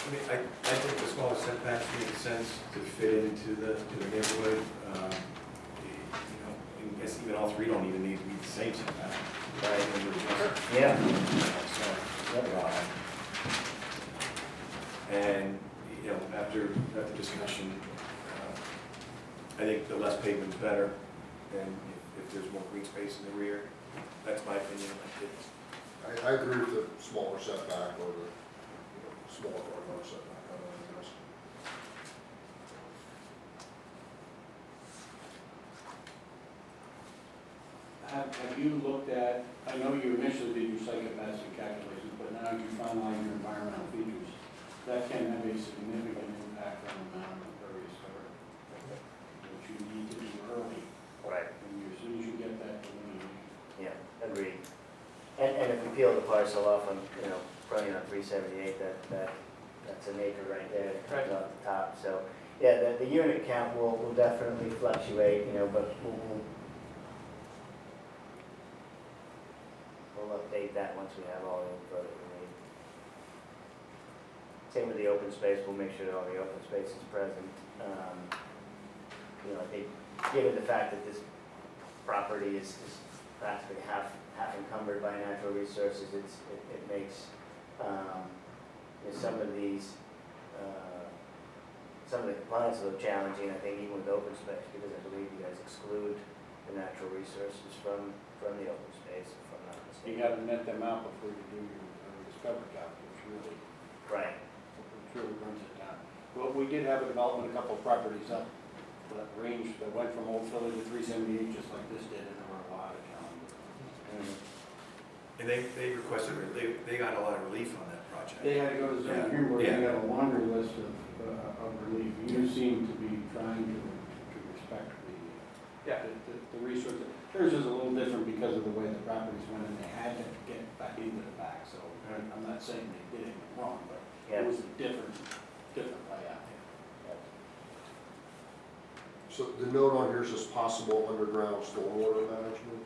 I mean, I think the smaller setbacks make sense to fit into the neighborhood. You know, I guess even all three don't even need to be the same setback. Right. Yeah. And, you know, after discussion, I think the less pavement's better, and if there's more green space in the rear, that's my opinion. I agree with the smaller setback or the, smaller or no setback. I don't know, I guess. Have you looked at, I know you initially did your site capacity calculations, but now you finalize your environmental features. That can have a significant impact on the amount of impervious cover, which you need to do early. Right. And as soon as you get that delineation. Yeah, agreed. And if we peel the parcel off on, fronting on 378, that's an acre right there that comes off the top. So, yeah, the unit count will definitely fluctuate, but we'll update that once we have all the info that we need. Same with the open space, we'll make sure that all the open space is present. I think given the fact that this property is practically half encumbered by natural resources, it makes some of the compliance a little challenging, I think, even with open space, because I believe you guys exclude the natural resources from the open space, if I'm not mistaken. You got to net them out before you do your discovery calc, which really brings it down. Well, we did have a development, a couple of properties up that range that went from Old Philly to 378, just like this did, and there were a lot of challenges. And they requested, they got a lot of relief on that project. They had to go to zoning hearing board, they got a laundry list of relief. You seem to be trying to respect the resource. Theirs is a little different because of the way the properties went, and they had to get back into the back. So I'm not saying they did anything wrong, but it was a different layout. So the note on here says possible underground stormwater management.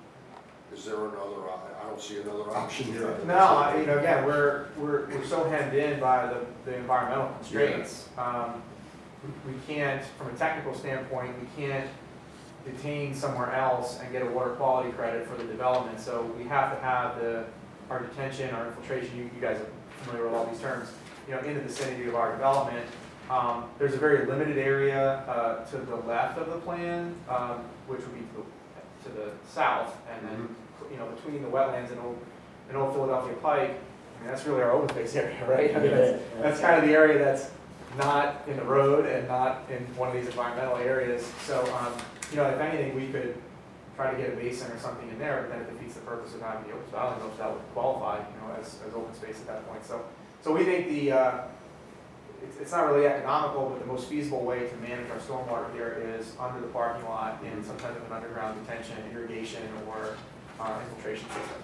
Is there another, I don't see another option here. No, again, we're so hemmed in by the environmental constraints. We can't, from a technical standpoint, we can't detain somewhere else and get a water quality credit for the development. So we have to have our detention, our infiltration, you guys are familiar with all these terms, in the vicinity of our development. There's a very limited area to the left of the plan, which would be to the south, and then between the wetlands and Old Philadelphia Pike, that's really our open space area, right? That's kind of the area that's not in the road and not in one of these environmental areas. So, if anything, we could try to get a basin or something in there, but then it defeats the purpose of having the open space. I don't know if that would qualify, as open space at that point. So we think it's not really economical, but the most feasible way to manage our stormwater here is under the parking lot in some type of an underground detention, irrigation, or infiltration system.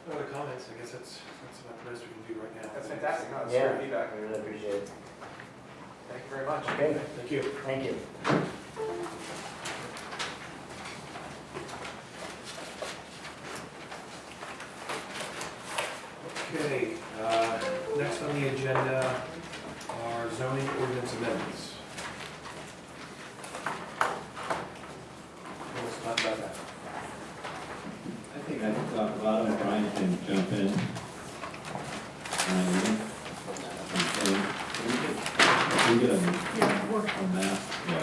No other comments, I guess that's about the best we can do right now. That's fantastic. No, that's Yeah, great feedback. I really appreciate it. Thank you very much. Okay, Thank you. thank you. Okay, next on the agenda are zoning ordinance amendments. Let's talk about that. I think I can talk about it, Brian can jump in. We get a map. Yeah,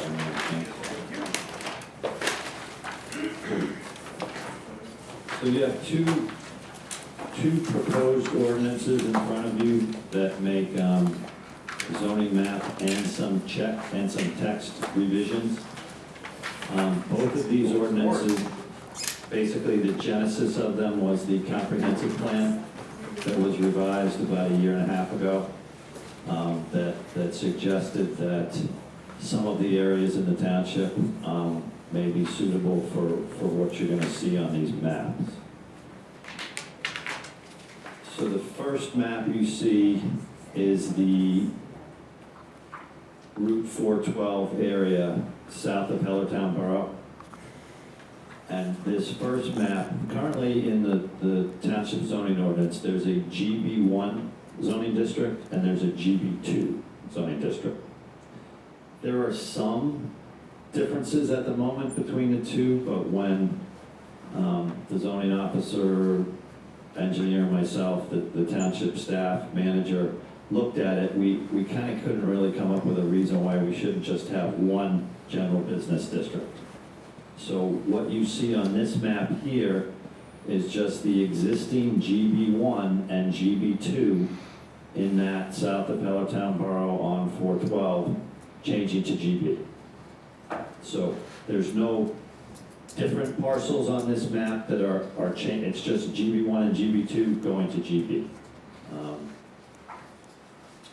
so you have two proposed ordinances in front of you that make zoning map and some text revisions. Both of these ordinances, basically the genesis of them was the comprehensive plan that was revised about 1.5 years ago, that suggested that some of the areas in the township may be suitable for what you're going to see on these maps. So the first map you see is the Route 412 area south of Hellertown Borough. And this first map, currently in the township zoning ordinance, there's a GB1 zoning district and there's a GB2 zoning district. There are some differences at the moment between the two, but when the zoning officer, engineer, myself, the township staff, manager, looked at it, we kind of couldn't really come up with a reason why we shouldn't just have one general business district. So what you see on this map here is just the existing GB1 and GB2 in that south of Hellertown Borough on 412, changing to GB. So there's no different parcels on this map that are changed, it's just GB1 and GB2 going to GB.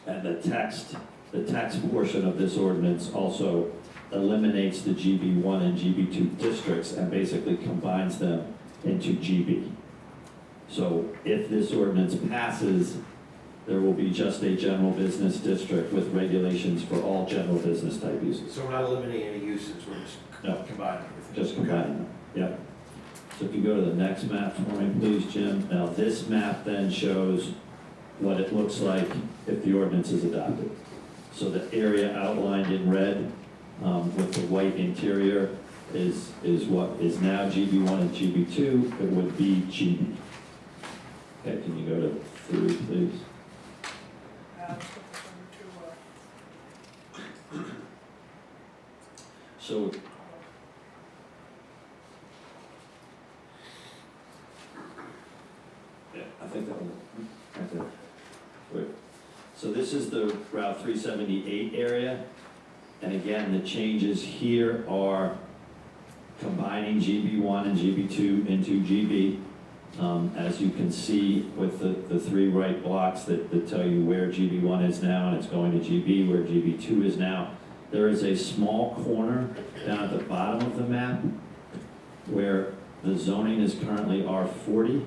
And the text portion of this ordinance also eliminates the GB1 and GB2 districts and basically combines them into GB. So if this ordinance passes, there will be just a general business district with regulations for all general business type uses. So we're not eliminating any uses, we're just No. combining everything? Just combining them, yep. So if you go to the next map for me, please, Jim. Now, this map then shows what it looks like if the ordinance is adopted. So the area outlined in red with the white interior is what is now GB1 and GB2. It would be GB. Okay, can you go to 3, please? So yeah, I think that one, right there. Wait. So this is the Route 378 area, and again, the changes here are combining GB1 and GB2 into GB. As you can see with the 3 right blocks that tell you where GB1 is now, and it's going to GB, where GB2 is now. There is a small corner down at the bottom of the map where the zoning is currently R40.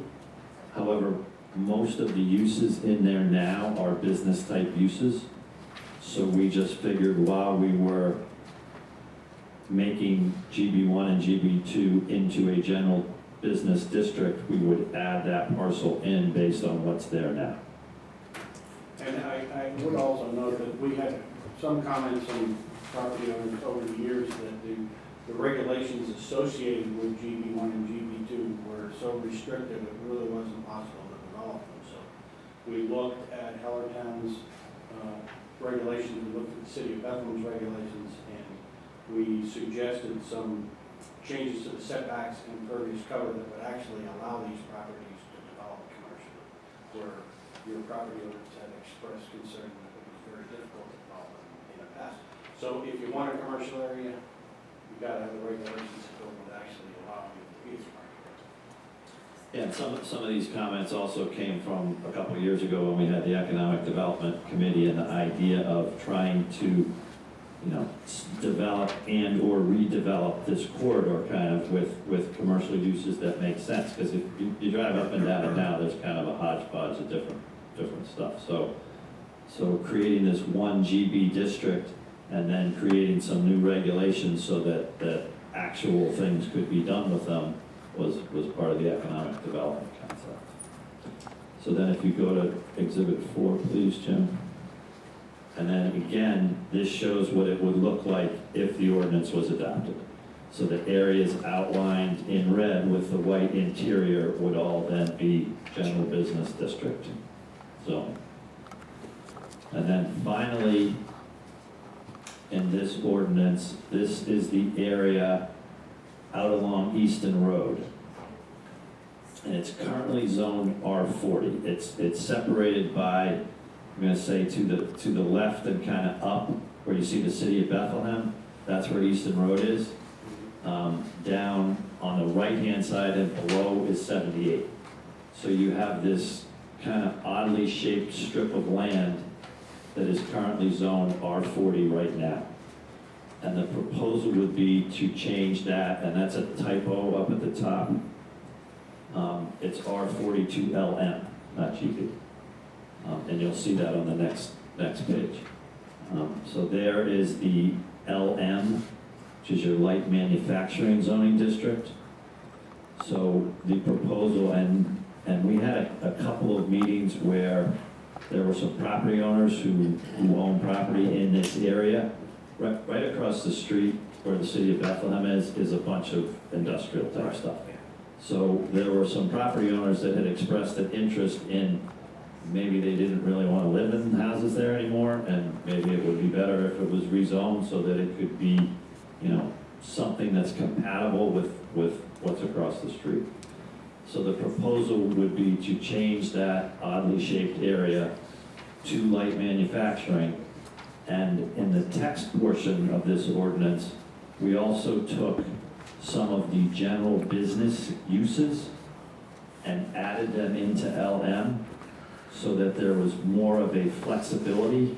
However, most of the uses in there now are business type uses. So we just figured while we were making GB1 and GB2 into a general business district, we would add that parcel in based on what's there now. And I would also note that we had some comments from property owners over the years that the regulations associated with GB1 and GB2 were so restrictive, it really wasn't possible to develop them. So we looked at Hellertown's regulations, we looked at the city of Bethlehem's regulations, and we suggested some changes to the setbacks and impervious cover that would actually allow these properties to develop commercially, where your property owners had expressed concern that it was very difficult to develop in the past. So if you want a commercial area, you've got to have the regulations that would actually allow you to be a commercial area. Yeah, and some of these comments also came from a couple of years ago when we had the Economic Development Committee and the idea of trying to, develop and or redevelop this corridor kind of with commercial uses that make sense. Because if you drive up and down it now, there's kind of a hodgepodge of different stuff. So creating this one GB district and then creating some new regulations so that actual things could be done with them was part of the economic development concept. So then if you go to Exhibit 4, please, Jim. And then again, this shows what it would look like if the ordinance was adopted. So the areas outlined in red with the white interior would all then be general business district zone. And then finally, in this ordinance, this is the area out along Easton Road. And it's currently zoned R40. It's separated by, I'm going to say to the left and kind of up where you see the city of Bethlehem, that's where Easton Road is. Down on the right-hand side and below is 78. So you have this kind of oddly shaped strip of land that is currently zoned R40 right now. And the proposal would be to change that, and that's a typo up at the top. It's R42LM, not GB. And you'll see that on the next page. So there is the LM, which is your light manufacturing zoning district. So the proposal, and we had a couple of meetings where there were some property owners who own property in this area. Right across the street where the city of Bethlehem is a bunch of industrial type stuff. So there were some property owners that had expressed an interest in, maybe they didn't really want to live in houses there anymore, and maybe it would be better if it was rezoned so that it could be, you know, something that's compatible with what's across the street. So the proposal would be to change that oddly shaped area to light manufacturing. And in the text portion of this ordinance, we also took some of the general business uses and added them into LM so that there was more of a flexibility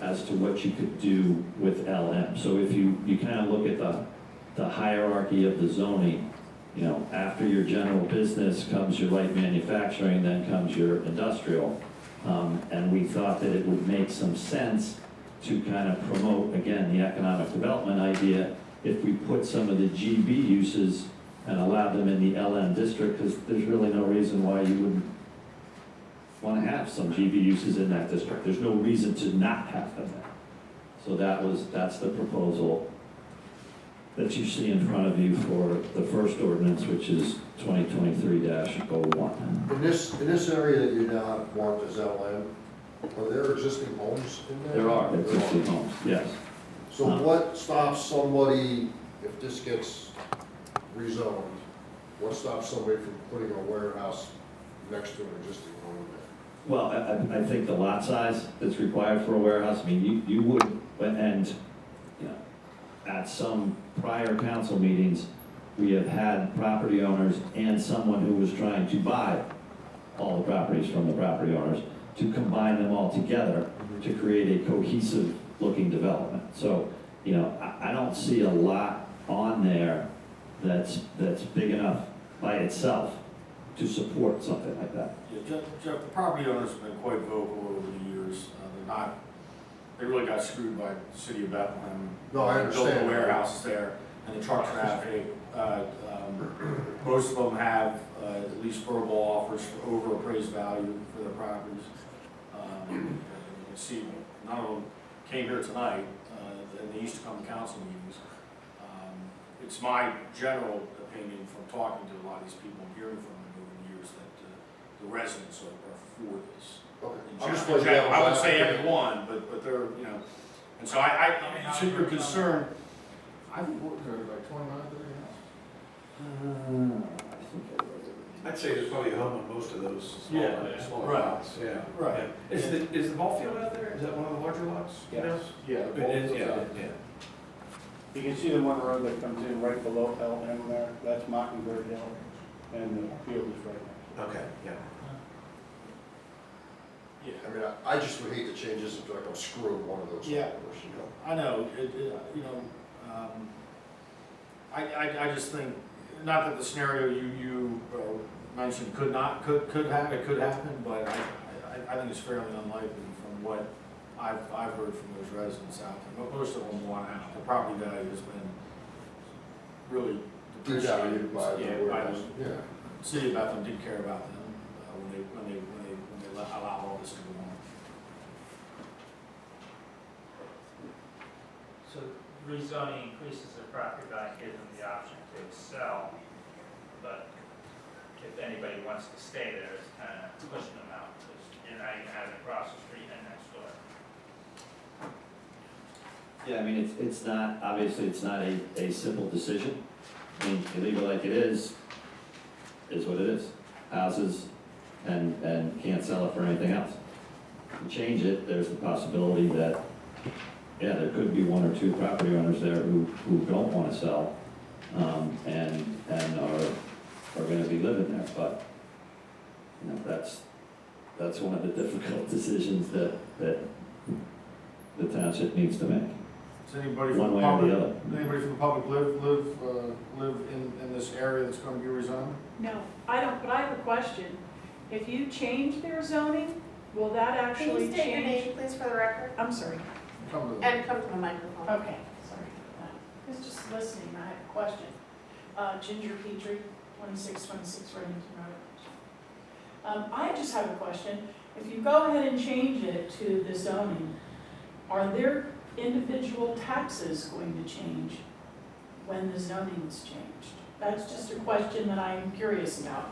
as to what you could do with LM. So if you kind of look at the hierarchy of the zoning, you know, after your general business comes your light manufacturing, then comes your industrial. And we thought that it would make some sense to kind of promote, again, the economic development idea if we put some of the GB uses and allowed them in the LM district, because there's really no reason why you wouldn't want to have some GB uses in that district. There's no reason to not have them there. So that's the proposal that you see in front of you for the first ordinance, which is 2023-01. In this area that you now have marked as LM, are there existing homes in there? There are existing homes, yes. So what stops somebody, if this gets rezoned, what stops somebody from putting a warehouse next to an existing home there? Well, I think the lot size that's required for a warehouse, I mean, you would, and, you know, at some prior council meetings, we have had property owners and someone who was trying to buy all the properties from the property owners to combine them all together to create a cohesive looking development. So, you know, I don't see a lot on there that's big enough by itself to support something like that. Yeah, Jeff, the property owners have been quite vocal over the years. They really got screwed by the city of Bethlehem. No, I They built understand. the warehouses there and the truck traffic. Most of them have at least verbal offers for over appraised value for their properties. You can see, none of them came here tonight, and they used to come to council meetings. It's my general opinion from talking to a lot of these people and hearing from them over the years that the residents are for this. Okay. In I'm just general, playing I would devil's say advocate. everyone, but they're, you know, and so so your concern, I think, what was there, like 29, 30 houses? I'd say there's probably a home on most of those Yeah, smaller right. lots, yeah. Right. Yeah. Is the ball field out there, is that one of the larger lots? you know? Yeah. It is, yeah, yeah. You can see the one road that comes in right below LM there, that's Mockingbird Hill, and the field is right there. Okay, yeah. Yeah. I mean, I just would hate to change this into like I'm screwing one of those Yeah. homeowners, you know? I know, you know, I just think, not that the scenario you mentioned could happen, but I think it's fairly unlikely from what I've heard from those residents out there. Most of them want out. The property value has been really depreciated. Devalued by the Yeah, warehouse, yeah. the city of Bethlehem did care about them when they allowed all this to go on. So rezoning increases the property value, gives them the option to sell, but if anybody wants to stay there, it's kind of pushing them out, because you're not even having it across the street and next door. Yeah, I mean, it's not, obviously, it's not a simple decision. I mean, you leave it like it is what it is. Houses, and can't sell it for anything else. You change it, there's the possibility that, yeah, there could be one or two property owners there who don't want to sell, and are gonna be living there, but, you know, that's one of the difficult decisions that the township needs to make. Does anybody One from the way or public, the other. anybody from the public live in this area that's going to be rezoned? No, I don't, but I have a question. If you change their zoning, will that Can actually you state your change? name, please, for the record? I'm sorry. come to the. And come to the microphone. Okay, sorry about that. I was just listening, I have a question. Ginger Petrie, 2626 Remington Road. I just have a question. If you go ahead and change it to the zoning, are there individual taxes going to change when the zoning is changed? That's just a question that I'm curious about.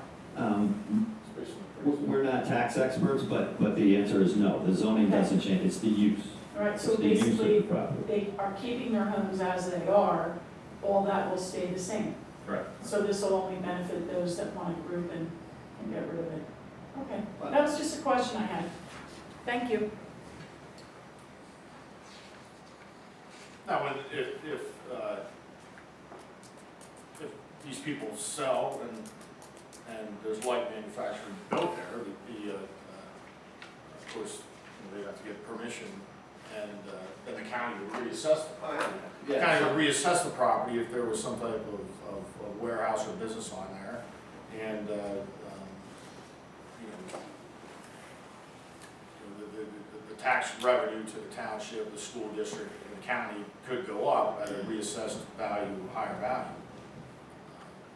We're not tax experts, but the answer is no. The zoning doesn't change, it's the use. All right, so It's the use of the basically, property. they are keeping their homes as they are, all that will stay the same. Correct. So this will only benefit those that want to group and get rid of it. Okay, that was just a question I had. Thank you. Now, if these people sell and there's light manufacturing built there, of course, they have to get permission, and then the county would reassess the property. The county would reassess the property if there was some type of warehouse or business on there, and, the tax revenue to the township, the school district, and the county could go up at a reassessed value, higher value.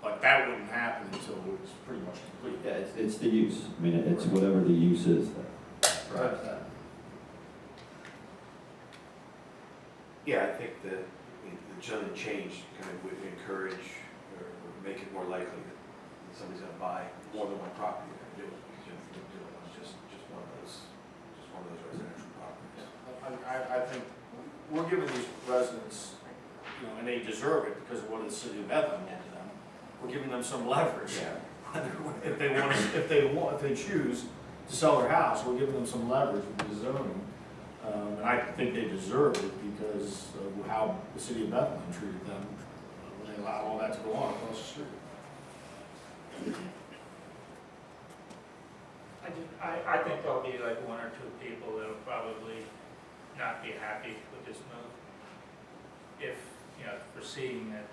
But that wouldn't happen until it's pretty much complete. Yeah, it's the use. I mean, it's whatever the use is there. Right. Yeah, I think the zoning change kind of would encourage or make it more likely that somebody's gonna buy more than one property they're gonna do it, because you don't do it on just one of those residential properties. I think we're giving these residents, and they deserve it because of what the city of Bethlehem did to them. We're giving them some leverage. If they choose to sell their house, we're giving them some leverage with the zoning. And I think they deserve it because of how the city of Bethlehem treated them when they allowed all that to go on across the street. I think there'll be like one or two people that'll probably not be happy with this move. If, foreseeing that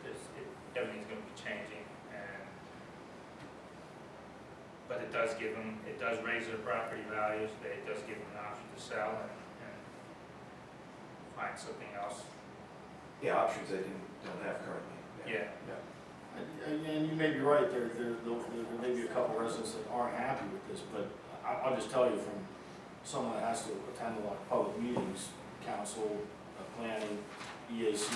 everything's gonna be changing, but it does raise their property values, it does give them an option to sell and find something else. Yeah, options they don't have currently. Yeah. And you may be right, there may be a couple residents that aren't happy with this, but I'll just tell you from someone that has to attend a lot of public meetings, council, planning, EAC,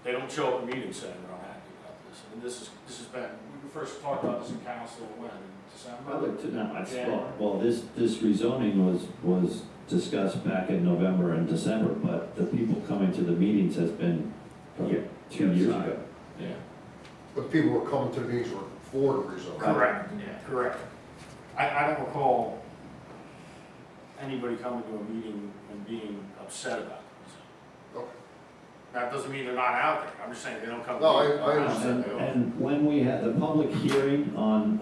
they don't show up at meetings saying they're unhappy about this. I mean, this has been, we first talked about this in council when, in December? Well, this rezoning was discussed back in November and December, but the people coming to the meetings has been 2 years ago. Yeah. But people were coming to the meetings for the rezone. Correct, correct. I don't recall anybody coming to a meeting and being upset about it. Okay. That doesn't mean they're not out there, I'm just saying they don't come. No, I understand. And when we had the public hearing on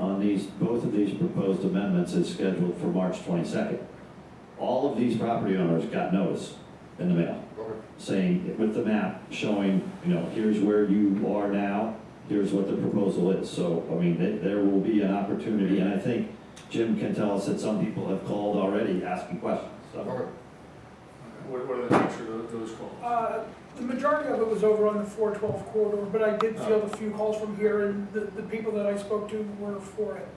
both of these proposed amendments is scheduled for March 22nd. All of these property owners got notice in the mail, Okay. saying, with the map, showing, here's where you are now, here's what the proposal is. So, I mean, there will be an opportunity, and I think Jim can tell us that some people have called already asking questions, so. Okay. What are the nature of those calls? The majority of it was over on the 412 corridor, but I did field a few calls from here, and the people that I spoke to were for it.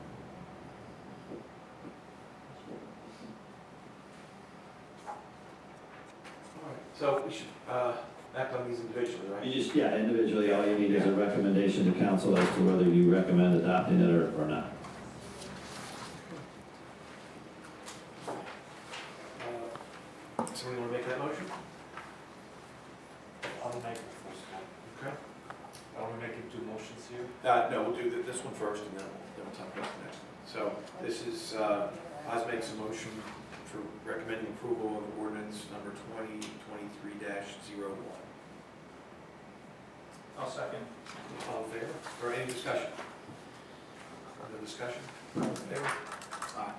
So we should act on these individually, right? You just, individually, all you need is a recommendation to council as to whether you recommend adopting it or not. Somebody want to make that motion? I'll make it first. Okay. Are we making two motions here? No, we'll do this one first, and then we'll talk about the next one. So this is, Oz makes a motion for recommending approval of ordinance number 2023-01. I'll second. All in favor? Or any discussion? No discussion? All in favor? Aye.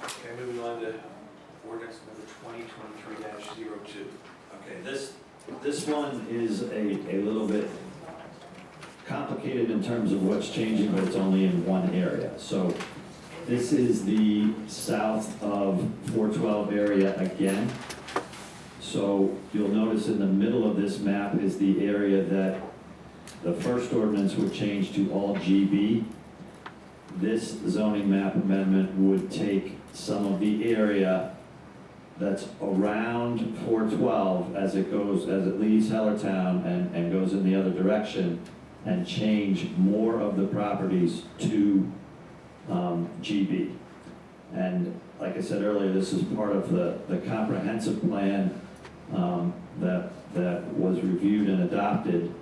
Okay, moving on to ordinance number 2023-02. Okay, this one is a little bit complicated complicated in terms of what's changing, but it's only in one area. So this is the south of 412 area again. So you'll notice in the middle of this map is the area that the first ordinance would change to all GB. This zoning map amendment would take some of the area that's around 412 as it leaves Hellertown and goes in the other direction, and change more of the properties to GB. And like I said earlier, this is part of the comprehensive plan that was reviewed and adopted,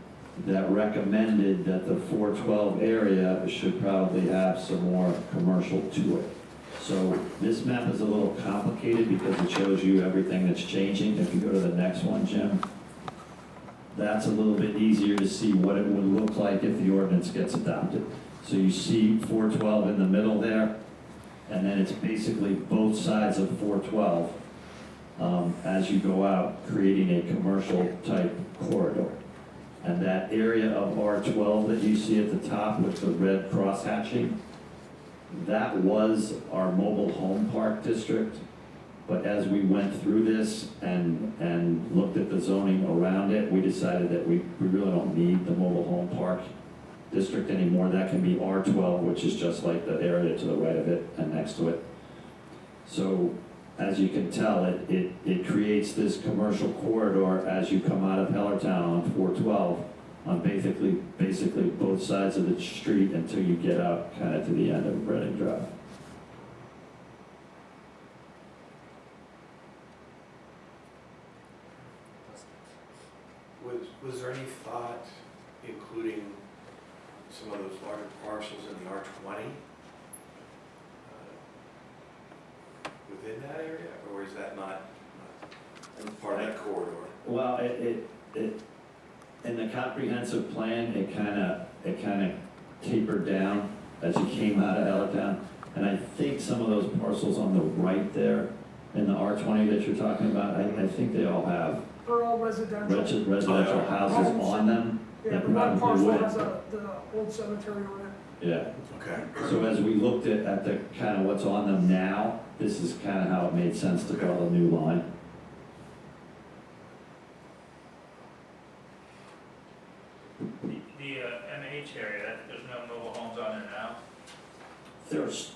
that recommended that the 412 area should probably have some more commercial to it. So this map is a little complicated because it shows you everything that's changing. If you go to the next one, Jim, that's a little bit easier to see what it would look like if the ordinance gets adopted. So you see 412 in the middle there, and then it's basically both sides of 412 as you go out, creating a commercial type corridor. And that area of R12 that you see at the top with the red cross hatching, that was our mobile home park district. But as we went through this and looked at the zoning around it, we decided that we really don't need the mobile home park district anymore. That can be R12, which is just like the area to the right of it and next to it. So as you can tell, it creates this commercial corridor as you come out of Hellertown on 412 on basically both sides of the street until you get out kind of to the end of Reading Drive. Was there any thought including some of those larger parcels in the R20 within that area, or is that not part of that corridor? Well, it in the comprehensive plan, it kind of tapered down as you came out of Hellertown. And I think some of those parcels on the right there in the R20 that you're talking about, I think they all have They're all residential. residential houses on them. Yeah, that the one probably parcel would. has the old cemetery on it. Yeah. Okay. So as we looked at the kind of what's on them now, this is kind of how it made sense to draw the new line. The MH area, there's no mobile homes on there now? There's,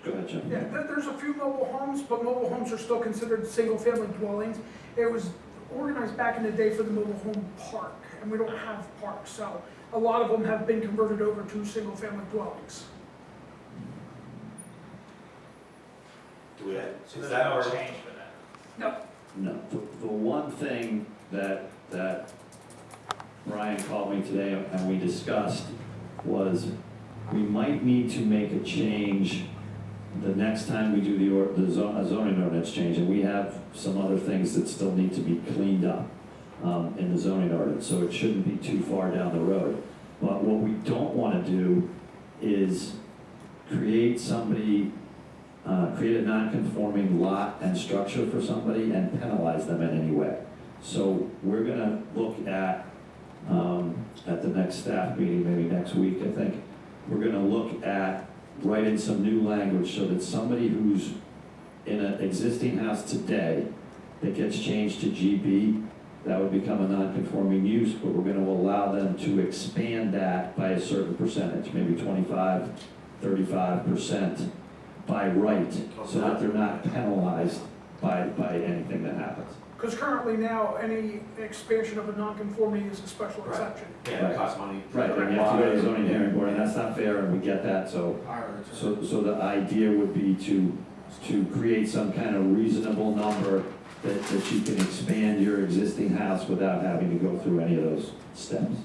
go ahead, Jim. Yeah, there's a few mobile homes, but mobile homes are still considered single-family dwellings. It was organized back in the day for the mobile home park, and we don't have parks, so a lot of them have been converted over to single-family dwellings. Do we have, So is there's that no our, change for that? No, the one thing that Brian called me today and we discussed was we might need to make a change the next time we do the zoning ordinance change, and we have some other things that still need to be cleaned up in the zoning ordinance, so it shouldn't be too far down the road. But what we don't want to do is create a non-conforming lot and structure for somebody and penalize them in any way. So we're gonna look at the next staff meeting, maybe next week, I think, we're gonna look at writing some new language so that somebody who's in an existing house today that gets changed to GB, that would become a non-conforming use, but we're gonna allow them to expand that by a certain percentage, maybe 25, 35% by right, so that they're not penalized by anything that happens. Because currently now, any expansion of a non-conforming is a special Right. exception. yeah, it costs money. Right, and you have to go to the zoning hearing board, and that's not fair, and we get that, so the idea would be to create some kind of reasonable number that you can expand your existing house without having to go through any of those steps.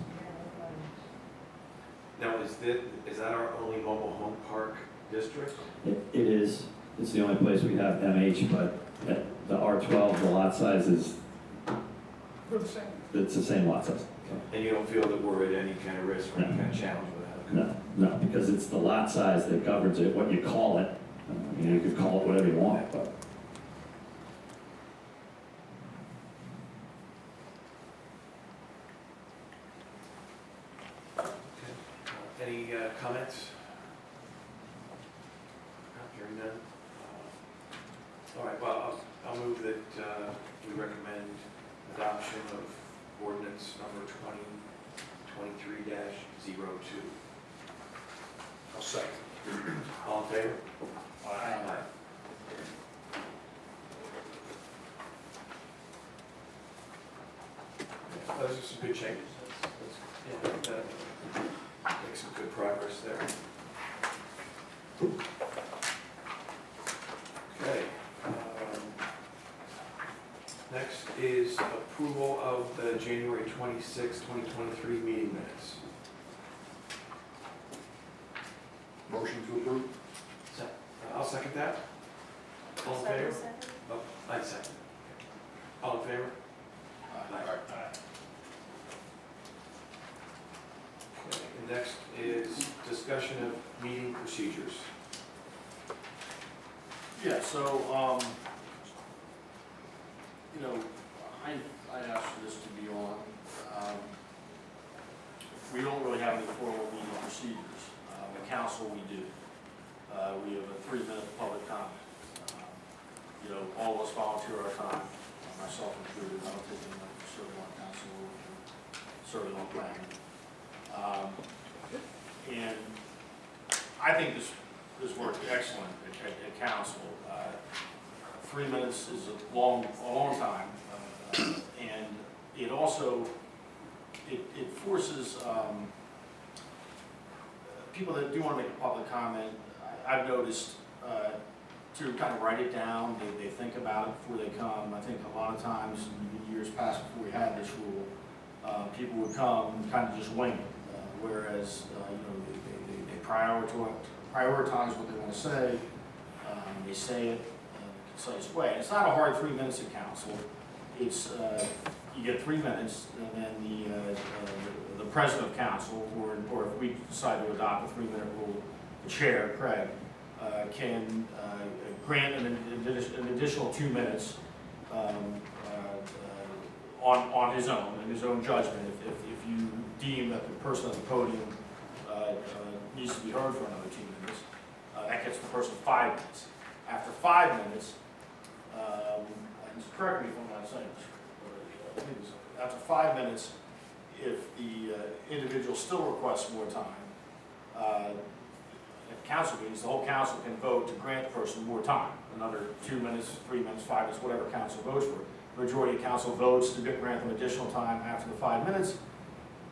Now, is that our only mobile home park district? It is, it's the only place we have MH, but at the R12, the lot size is, They're the same. it's the same lot size. And you don't feel that we're at any kind of risk or any kind of challenge with that? No, because it's the lot size that governs it, what you call it. I mean, you could call it whatever you want, but. comments? Not hearing none. All right, well, I'll move that we recommend adoption of ordinance number 2023-02. I'll second. All in favor? Aye. Those are some good changes. Make some good progress there. Okay. Next is approval of the January 26, 2023 meeting minutes. Motion to approve? I'll second that. All in favor? Oh, I second. All in favor? Aye. Okay, and next is discussion of meeting procedures. Yeah, so, you know, I asked for this to be on. We don't really have any formal meeting procedures. The council, we do. We have a 3-minute public comment. You know, all of us volunteer our time, myself included. I don't take any money for serving on council or serving on planning. And I think this worked excellent at council. 3 minutes is a long time, and it also, it forces people that do want to make a public comment, I've noticed, to kind of write it down, they think about it before they come. I think a lot of times, in years past before we had this rule, people would come and kind of just wing it, whereas, you know, they prioritize what they want to say, they say it in a concise way. And it's not a hard 3 minutes at council. It's, you get 3 minutes, and then the president of council, or if we decide to adopt a 3-minute rule, the chair, Craig, can grant an additional 2 minutes on his own, in his own judgment, if you deem that the person at the podium needs to be heard for another 2 minutes. That gets the person 5 minutes. After 5 minutes, and correct me if I'm not saying this, after 5 minutes, if the individual still requests more time, at council meetings, the whole council can vote to grant the person more time, another 2 minutes, 3 minutes, 5 minutes, whatever council votes for. Majority of council votes to grant them additional time after the 5 minutes,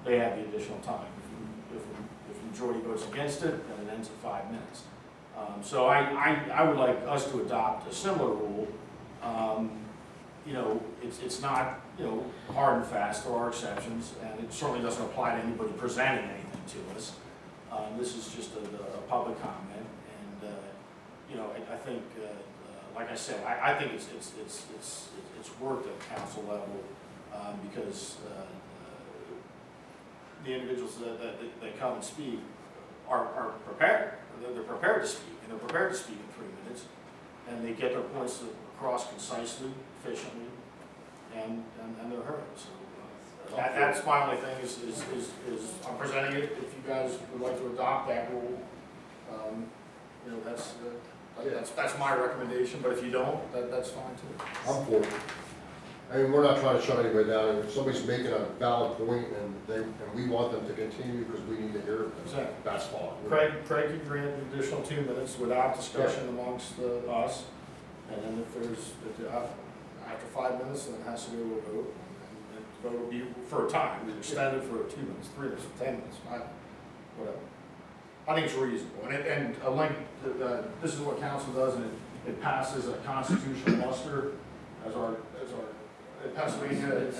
they have the additional time. If the majority votes against it, then it ends at 5 minutes. So I would like us to adopt a similar rule. You know, it's not, you know, hard and fast. There are exceptions, and it certainly doesn't apply to anybody presenting anything to us. This is just a public comment, and you know, I think, like I said, I think it's worked at council level because the individuals that come and speak are prepared. They're prepared to speak, and they're prepared to speak in 3 minutes, and they get their points across concisely, efficiently, and they're heard. So that's my only thing is I'm presenting it. If you guys would like to adopt that rule, you know, that's my recommendation. But if you don't, that's fine too. I'm for it. I mean, we're not trying to shut anybody down. If somebody's making a valid point and we want them to continue because we need to hear it, Exactly. that's fine. Craig can grant an additional 2 minutes without discussion amongst us. And then after 5 minutes, then it has to go to a vote. And the vote will be for a time. We extend it for 2 minutes, 3 minutes, 10 minutes, whatever. I think it's reasonable. And a link, this is what council does, and it passes a constitutional muster as our Pennsylvania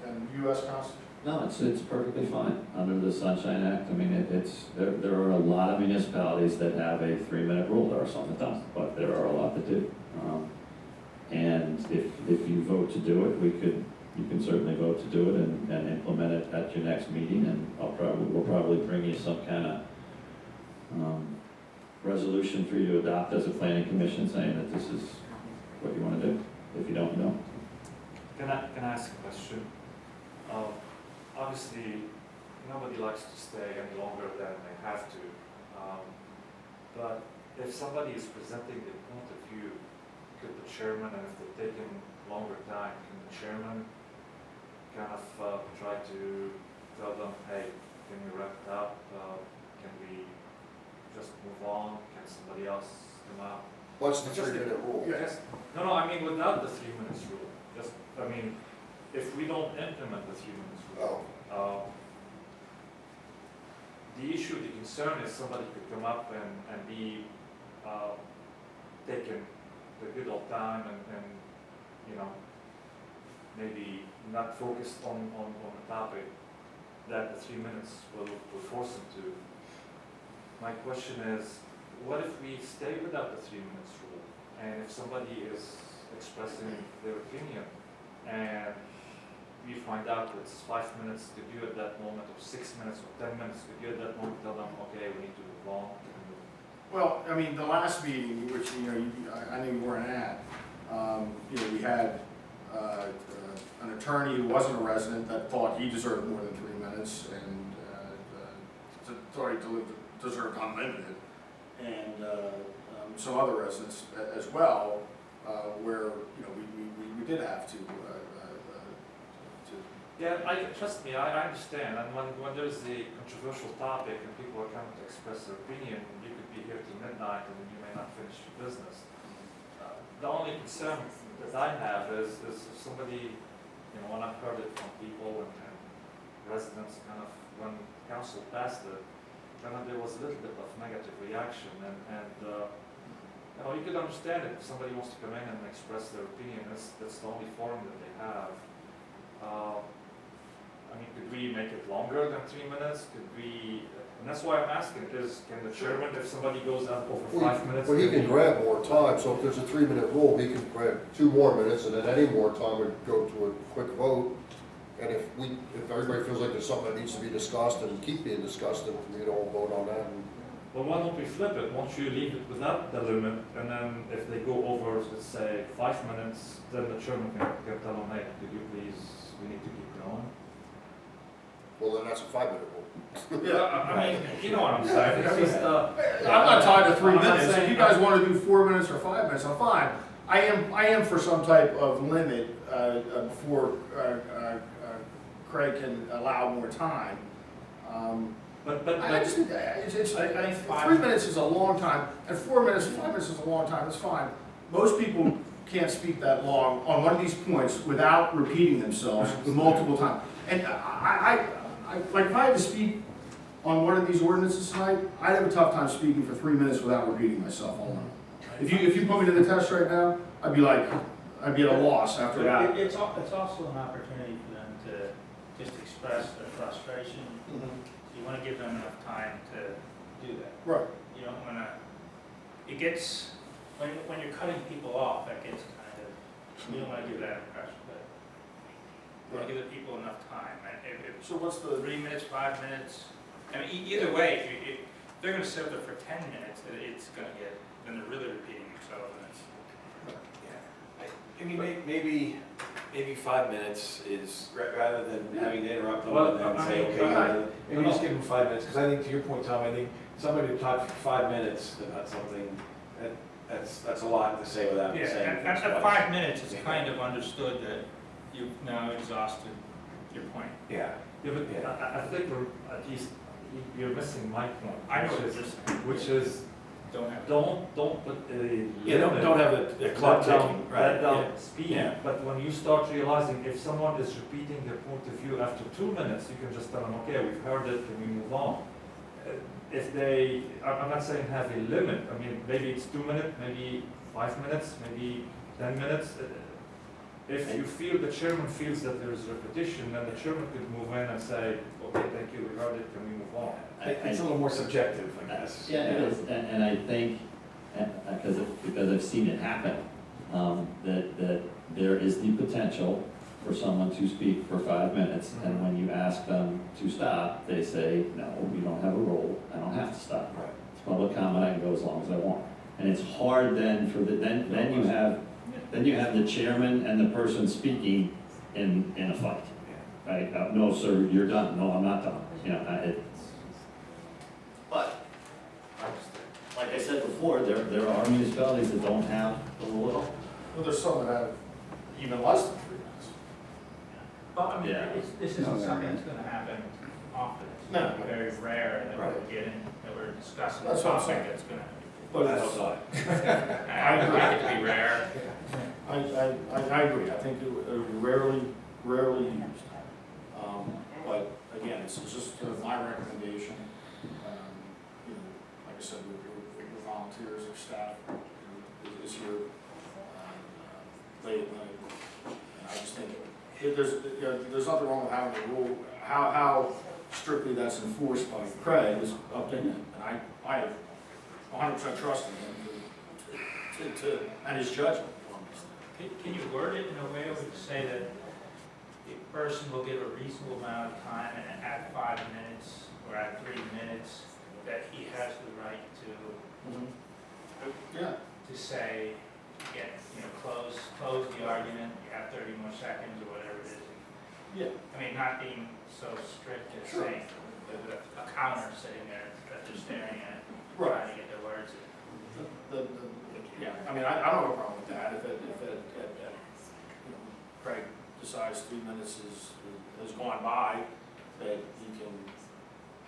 and U.S. Constitution. No, it's perfectly fine under the Sunshine Act. I mean, there are a lot of municipalities that have a 3-minute rule. There are some that don't, but there are a lot that do. And if you vote to do it, you can certainly vote to do it and implement it at your next meeting. And we'll probably bring you some kind of resolution for you to adopt as a planning commission, saying that this is what you want to do. If you don't know. Can I ask a question? Obviously, nobody likes to stay any longer than they have to. But if somebody is presenting their point of view to the chairman, and if they're taking longer time, can the chairman kind of try to tell them, hey, can we wrap it up? Can we just move on? Can somebody else come out? What's the Just- 3-minute rule? Just, no, I mean, without the 3 minutes rule, just, I mean, if we don't implement the 3 minutes rule, Oh, the issue, the concern is somebody could come up and be, taking the good old time and, you know, maybe not focused on the topic that the 3 minutes will force them to. My question is, what if we stay without the 3 minutes rule? And if somebody is expressing their opinion and we find out that it's 5 minutes to do at that moment, or 6 minutes, or 10 minutes to do at that moment, tell them, okay, we need to move on. Well, I mean, the last meeting, which, I know you weren't at, we had an attorney who wasn't a resident that thought he deserved more than 3 minutes, and thought he deserved unlimited, and some other residents as well, where, we did have to. Yeah, trust me, I understand, and when there's a controversial topic and people are coming to express their opinion, you could be here till midnight and you may not finish your business. The only concern that I have is if somebody, when I've heard it from people and residents kind of, when council passed it, kind of there was a little bit of negative reaction, and you could understand it, if somebody wants to come in and express their opinion, that's the only forum that they have. I mean, could we make it longer than 3 minutes? Could we, and that's why I'm asking, can the chairman, if somebody goes up over 5 minutes? Well, he can grab more time, so if there's a 3-minute rule, he can grab 2 more minutes, and then any more time would go to a quick vote. And if everybody feels like there's something that needs to be discussed and keep being discussed, then we'd all vote on that. Well, why don't we flip it? Won't you leave it without the limit, and then if they go over, let's say, 5 minutes, then the chairman can tell them, hey, could you please, we need to keep going? Well, then that's a 5-minute rule. Yeah, I mean, you know what I'm saying, it's just, I'm not tied to 3 I'm not minutes. If saying- you guys want to do 4 minutes or 5 minutes, I'm fine. I am for some type of limit before Craig can allow more time. but, I just, it's 3 minutes is a long time, and 4 minutes, 5 minutes is a long time, that's fine. Most people can't speak that long on one of these points without repeating themselves multiple times. And like if I had to speak on one of these ordinances tonight, I'd have a tough time speaking for 3 minutes without repeating myself all along. If you put me to the test right now, I'd be at a loss after that. It's also an opportunity for them to just express their frustration. You want to give them enough time to do that. Right. You don't want to, it gets, when you're cutting people off, that gets kind of, you don't want to give that impression, but you want to give the people enough time. And if So what's the, 3 minutes, 5 minutes, I mean, either way, if they're going to sit there for 10 minutes, it's going to get, then they're really repeating themselves, and it's, I mean, maybe 5 minutes is, rather than having to interrupt them Well, and then say, I mean, okay, maybe just give them 5 minutes, because I think to your point, Tom, I think somebody to talk for 5 minutes about something, that's a lot to say without yeah, saying things at twice. 5 minutes, it's kind of understood that you've now exhausted your point. Yeah. Yeah, but I think at least you're missing my point. I know which what is- you're saying. Which is, Don't have. don't put a Yeah, don't have the clock ticking, right? Let down Yeah. speed, Yeah. but when you start realizing if someone is repeating their point of view after 2 minutes, you can just tell them, okay, we've heard it, can we move on? If they, I'm not saying have a limit, I mean, maybe it's 2 minutes, maybe 5 minutes, maybe 10 minutes. If you feel, the chairman feels that there is repetition, then the chairman could move in and say, okay, thank you, we heard it, can we move on? It's a little more subjective, I guess. Yeah, it is, and I think, because I've seen it happen, that there is the potential for someone to speak for 5 minutes, and when you ask them to stop, they say, no, we don't have a rule, I don't have to stop. Right. It's public comment, I can go as long as I want. And it's hard then for then you have the chairman and the person speaking in a fight, right? No, sir, you're done, no, I'm not done, it's. But before, there are municipalities that don't have the rule. Well, there's some that have even less than 3 minutes. Well, I mean, Yeah. this isn't something that's gonna happen often. No. It's very rare that we're Right. that we're discussing a That's what I'm topic saying. that's gonna, But That's it's- fine. I would like it to be rare. I agree, I think it was rarely used. But again, it's just my recommendation. You know, like I said, we're volunteers or staff, is here late at night. And I just think, there's nothing wrong with having a rule. How strictly that's enforced by Craig is up to him. And I have 100% trust in him and his judgment on this thing. Can you word it in a way where you say that the person will give a reasonable amount of time and at 5 minutes or at 3 minutes, that he has the right to Yeah. say, close the argument, you have 30 more seconds or whatever it is. Yeah. I mean, not being so strict as Sure. saying, there's a counter sitting there that they're staring at, Right. trying to get their words in. Yeah, I mean, I don't have a problem with that, if Craig decides 3 minutes has gone by, that he can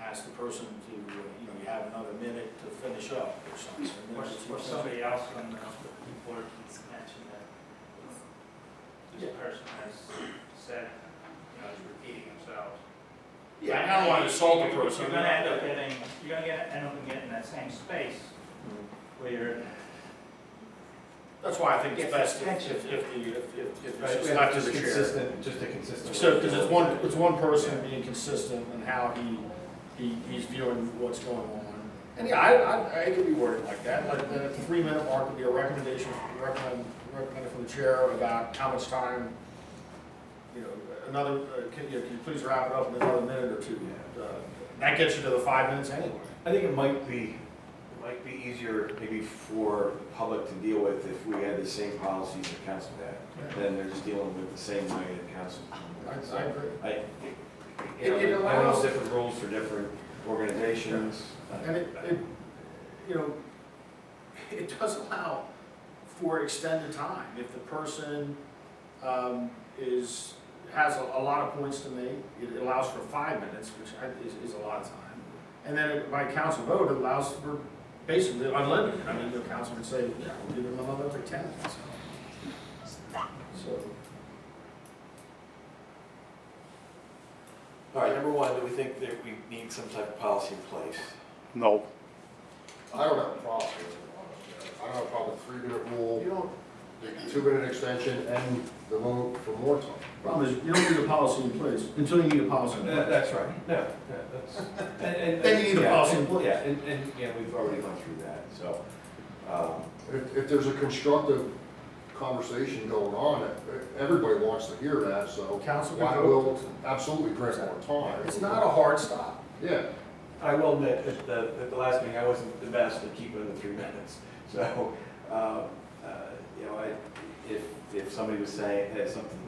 ask the person to, you have another minute to finish up or something. Or somebody else on the board mentioned that this person has said, is repeating themselves. Yeah, I don't want to insult the person. You're gonna end up getting that same space where you're. That's why I think it's best if it's just left to the chair. Consistent, just a consistent. So, because it's one person being consistent in how he's viewing what's going on. And yeah, I could be worded like that, like the 3 minute mark would be a recommended from the chair about how much time, another, can you please wrap it up in another minute or two? That gets you to the 5 minutes anyway. I think it might be easier maybe for the public to deal with if we had the same policies that council had. Then they're just dealing with the same way that council. I agree. I know different rules for different organizations. And it does allow for extended time. If the person has a lot of points to make, it allows for 5 minutes, which is a lot of time. And then by council vote, it allows for basically unlimited. I mean, the council would say, yeah, we'll give them another 10 minutes. So. All right, number one, do we think that we need some type of policy in place? No. I don't have a problem with it, honestly. I don't have a problem with 3 minute rule, the 2 minute extension, and the vote for more time. Problem is, you don't need a policy in place until you need a policy in place. That's right. No, that's. Then you need a policy in place. Yeah, and we've already gone through that, so. If there's a constructive conversation going on, everybody wants to hear that, so. Council Why can will vote. absolutely grant more time. It's not a hard stop. Yeah. I will admit, at the last meeting, I wasn't the best at keeping the 3 minutes. So, if somebody was saying, had something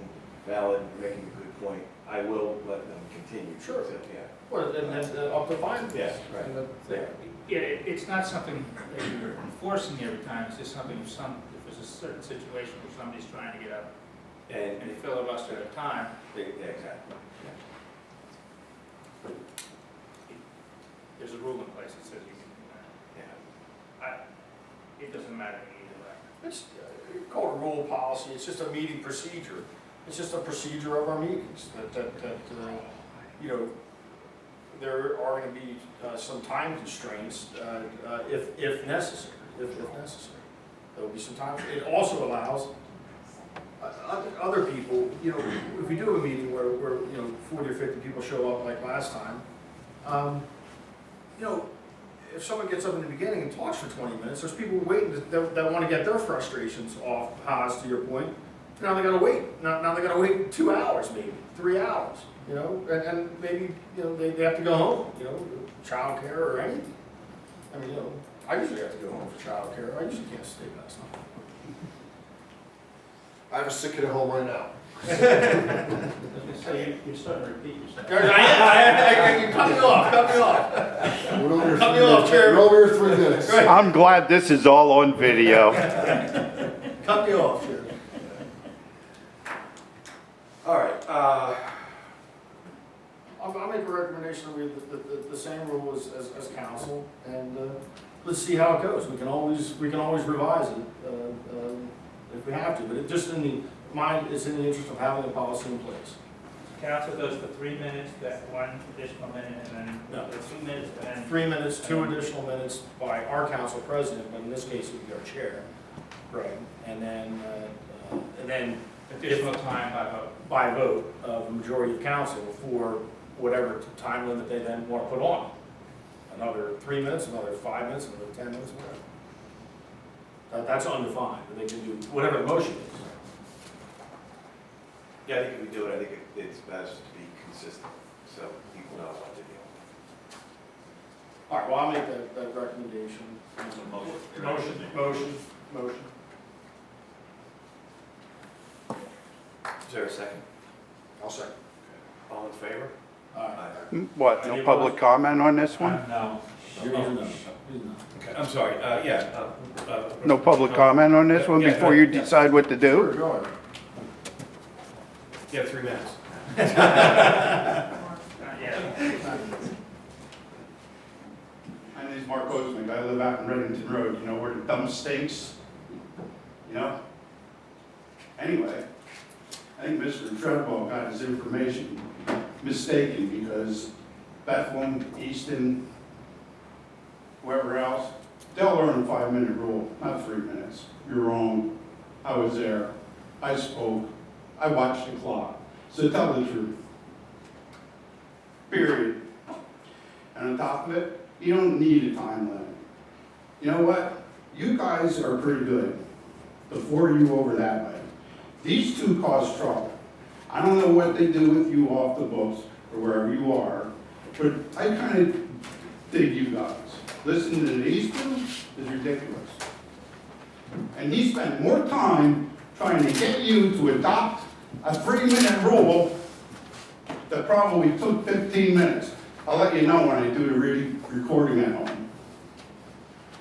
valid, making a good point, I will let them continue. Sure. So, yeah. Well, and up to 5 minutes. Yeah, right. And that- Yeah, it's not something that you're enforcing every time, it's just something if there's a certain situation where somebody's trying to get up and filibuster at a time, Yeah, exactly. there's a rule in place that says you can do that. It doesn't matter to me either way. It's called a rule of policy, it's just a meeting procedure. It's just a procedure of our meetings, that there are going to be some time constraints if necessary, There will be some time. It also allows other people, if we do a meeting where 40 or 50 people show up like last time, if someone gets up in the beginning and talks for 20 minutes, there's people waiting that want to get their frustrations off, Haas, to your point. Now they gotta wait. Now they gotta wait 2 hours, maybe 3 hours. And maybe they have to go home. Childcare or anything. I mean, I usually have to go home for childcare. I usually can't stay past night. I have a sick kid at home right now. So you're starting to repeat yourself. You cut me off, cut me off. We're over Cut me your off, Chairman. We're over your 3 minutes. I'm glad this is all on video. Cut me off, Chairman. All right, I'll make a recommendation with the same rule as council, and let's see how it goes. We can always revise it if we have to, but it just it's in the interest of having a policy in place. Council goes for 3 minutes, that 1 additional minute, and then No. 2 minutes, and then 3 minutes, 2 additional minutes by our council president, but in this case it would be our chair, Greg, and then additional time by vote. by vote of the majority of council for whatever time limit they then want to put on. Another 3 minutes, another 5 minutes, another 10 minutes, whatever. That's undefined, but they can do whatever the motion is. yeah, I think if we do it, I think it's best to be consistent, so people know what to do. All right, well, I'll make that recommendation. Motion. Is there a second? I'll second. All in favor? What, no public comment on this one? No. Okay, I'm sorry, No public comment on this one before you decide what to Sure, do? go ahead. You have 3 minutes. My name is Mark Osmond. I live out in Reddington Road, you know, where the dump stinks, you know? Anyway, I think Mr. Treadwell got his information mistaken because Bethlehem, Easton, whoever else, they'll learn the 5-minute rule, not 3 minutes. You're wrong. I was there. I spoke. I watched the clock. So tell the truth. Period. And on top of it, you don't need a time limit. You know what? You guys are pretty good. The 4 of you over that way. These two cause trouble. I don't know what they do with you off the books or wherever you are, but I kind of dig you guys. Listening to these two is ridiculous. And he spent more time trying to get you to adopt a 3-minute rule that probably took 15 minutes. I'll let you know when I do the recording at home.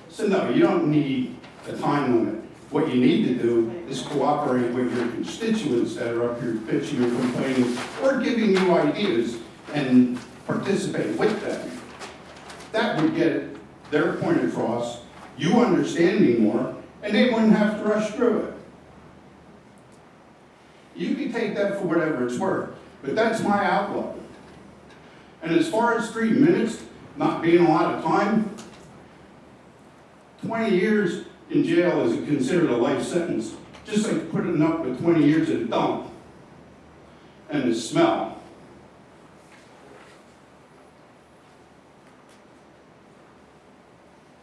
So no, you don't need a time limit. What you need to do is cooperate with your constituents that are up here bitching or complaining or giving you ideas and participate with them. That would get their point across, you understanding more, and they wouldn't have to rush through it. You can take that for whatever it's worth, but that's my outlook. And as far as 3 minutes not being a lot of time, 20 years in jail is considered a life sentence, just like putting up with 20 years at a dump and the smell.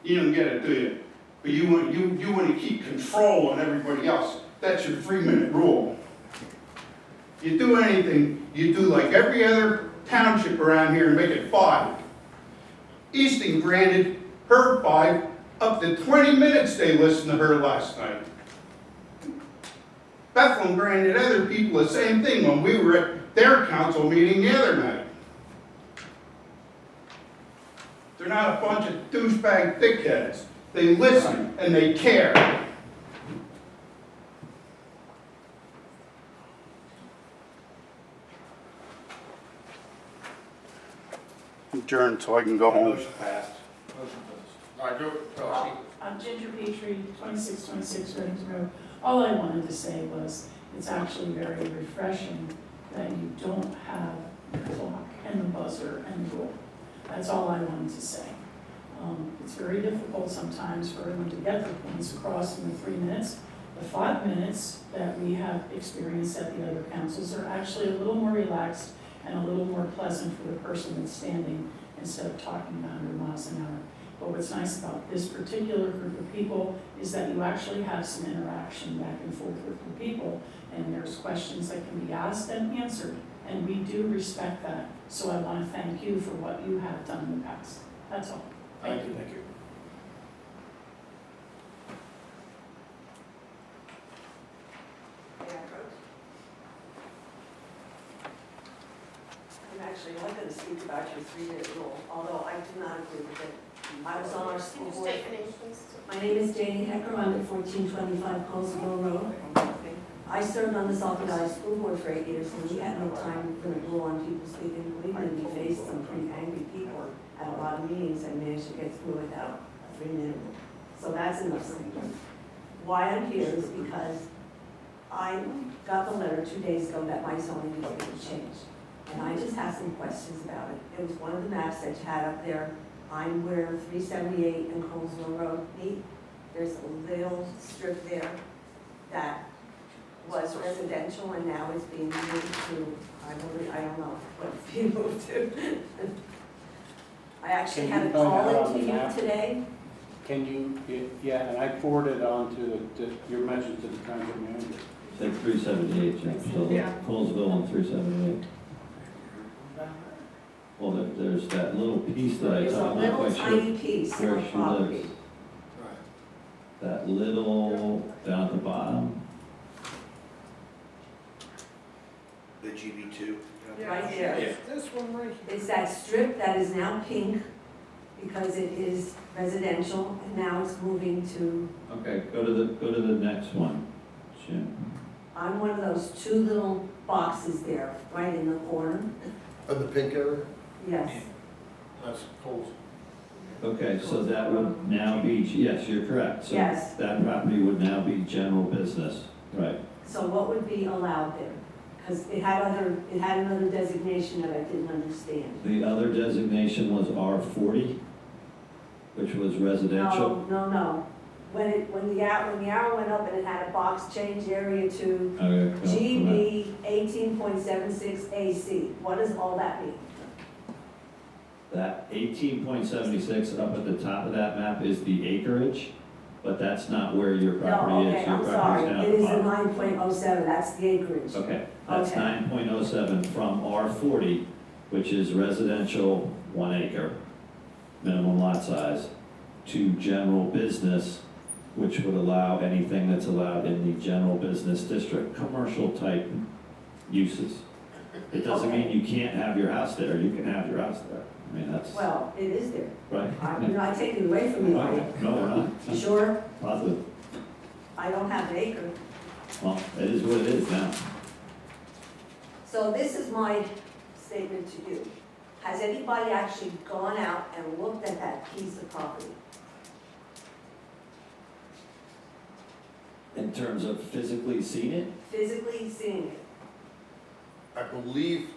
You don't get it, do you? But you want to keep control on everybody else. That's your 3-minute rule. You do anything, you do like every other township around here and make it 5. Easton granted her 5, up to 20 minutes they listened to her last night. Bethlehem granted other people the same thing when we were at their council meeting the other night. They're not a bunch of douchebag dickheads. They listen and they care. Adjourn so I can go home. Motion passed. All right, I'm Ginger Petrie, 2626 Reddington Road. All I wanted to say was, it's actually very refreshing that you don't have the clock and the buzzer and the rule. That's all I wanted to say. It's very difficult sometimes for everyone to get their points across in the 3 minutes. The 5 minutes that we have experienced at the other councils are actually a little more relaxed and a little more pleasant for the person that's standing instead of talking 100 miles an hour. But what's nice about this particular group of people is that you actually have some interaction back and forth with the people, and there's questions that can be asked and answered, and we do respect that. So I want to thank you for what you have done in the past. That's all. Thank you. Thank you. Actually, I'm going to speak about your 3-minute rule, although I do not agree with it. I was on our school board. State your name, please. My name is Janie Hecker, I'm at 1425 Colesville Road. I served on the Saucon School Board for 8 years, and we had no time limit rule on people speaking. Believe me, we faced some pretty angry people at a lot of meetings and managed to get through without a 3-minute rule. So that's enough said. Why I'm here is because I got the letter 2 days ago that my zoning was going to change. And I just have some questions about it. It was one of the maps that you had up there. I'm where 378 and Colesville Road meet. There's a little strip there that was residential and now it's being moved to, I don't know what it's being moved to. I actually had a call into you today. Can you, yeah, and I forwarded on to your message to the township manager. Say 378, Jim, so Yeah. Colesville on 378. Well, there's that little piece that I There's a talked, I'm not little quite sure tiny piece where of she property. lives. That little, down at the bottom, The GB2. Right there. It's this one right here. It's that strip that is now pink because it is residential and now it's moving to, okay, go to the next one, Jim. I'm one of those 2 little boxes there, right in the corner. In the pink area? Yes. That's cool. Okay, so that would now be, yes, you're correct. So Yes. that property would now be general business, right? So what would be allowed there? Because it had another designation that I didn't understand. The other designation was R40, which was residential. No. When the arrow went up and it had a box change area to Okay, go from GB 18.76 AC, what does all that mean? That 18.76 up at the top of that map is the acreage, but that's not where your property No, is. okay, Your I'm property's sorry, down at it the is the bottom. 9.07, that's the acreage. Okay, that's Okay. 9.07 from R40, which is residential 1 acre, minimum lot size, to general business, which would allow anything that's allowed in the general business district, commercial type uses. It doesn't mean you can't have your house there, you can have your house there. I mean, that's, Well, it is there. right? I'm not taking it away from you. Okay, no, we're not. You sure? Positive. I don't have an acre. Well, it is what it is now. So this is my statement to you. Has anybody actually gone out and looked at that piece of property? In terms of physically seeing it, Physically seen it? I believe,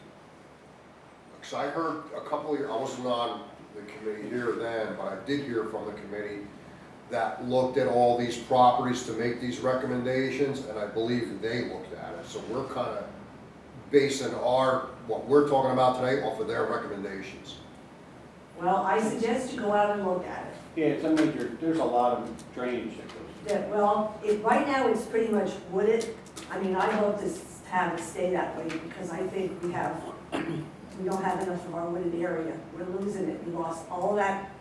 because I heard a couple of, I wasn't on the committee here then, but I did hear from the committee that looked at all these properties to make these recommendations, and I believe they looked at it. So we're kind of basing what we're talking about today off of their recommendations. Well, I suggest you go out and look at it. Yeah, it's a major, there's a lot of drainage that goes. Right now, it's pretty much wooded. I mean, I'd love to have it stay that way because I think we don't have enough of our wooded area. We're losing it. We lost all that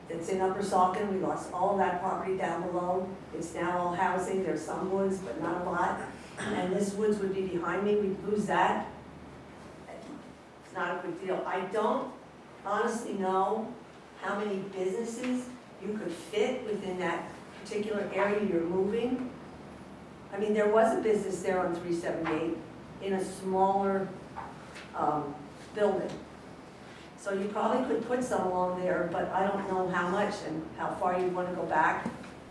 that's in Upper Saucon. We lost all that property down below. It's now all housing. There's some woods, but not a lot. And this woods would be behind me. We'd lose that. It's not a big deal. I don't honestly know how many businesses you could fit within that particular area you're moving. I mean, there was a business there on 378 in a smaller building. So you probably could put some along there, but I don't know how much and how far you want to go back.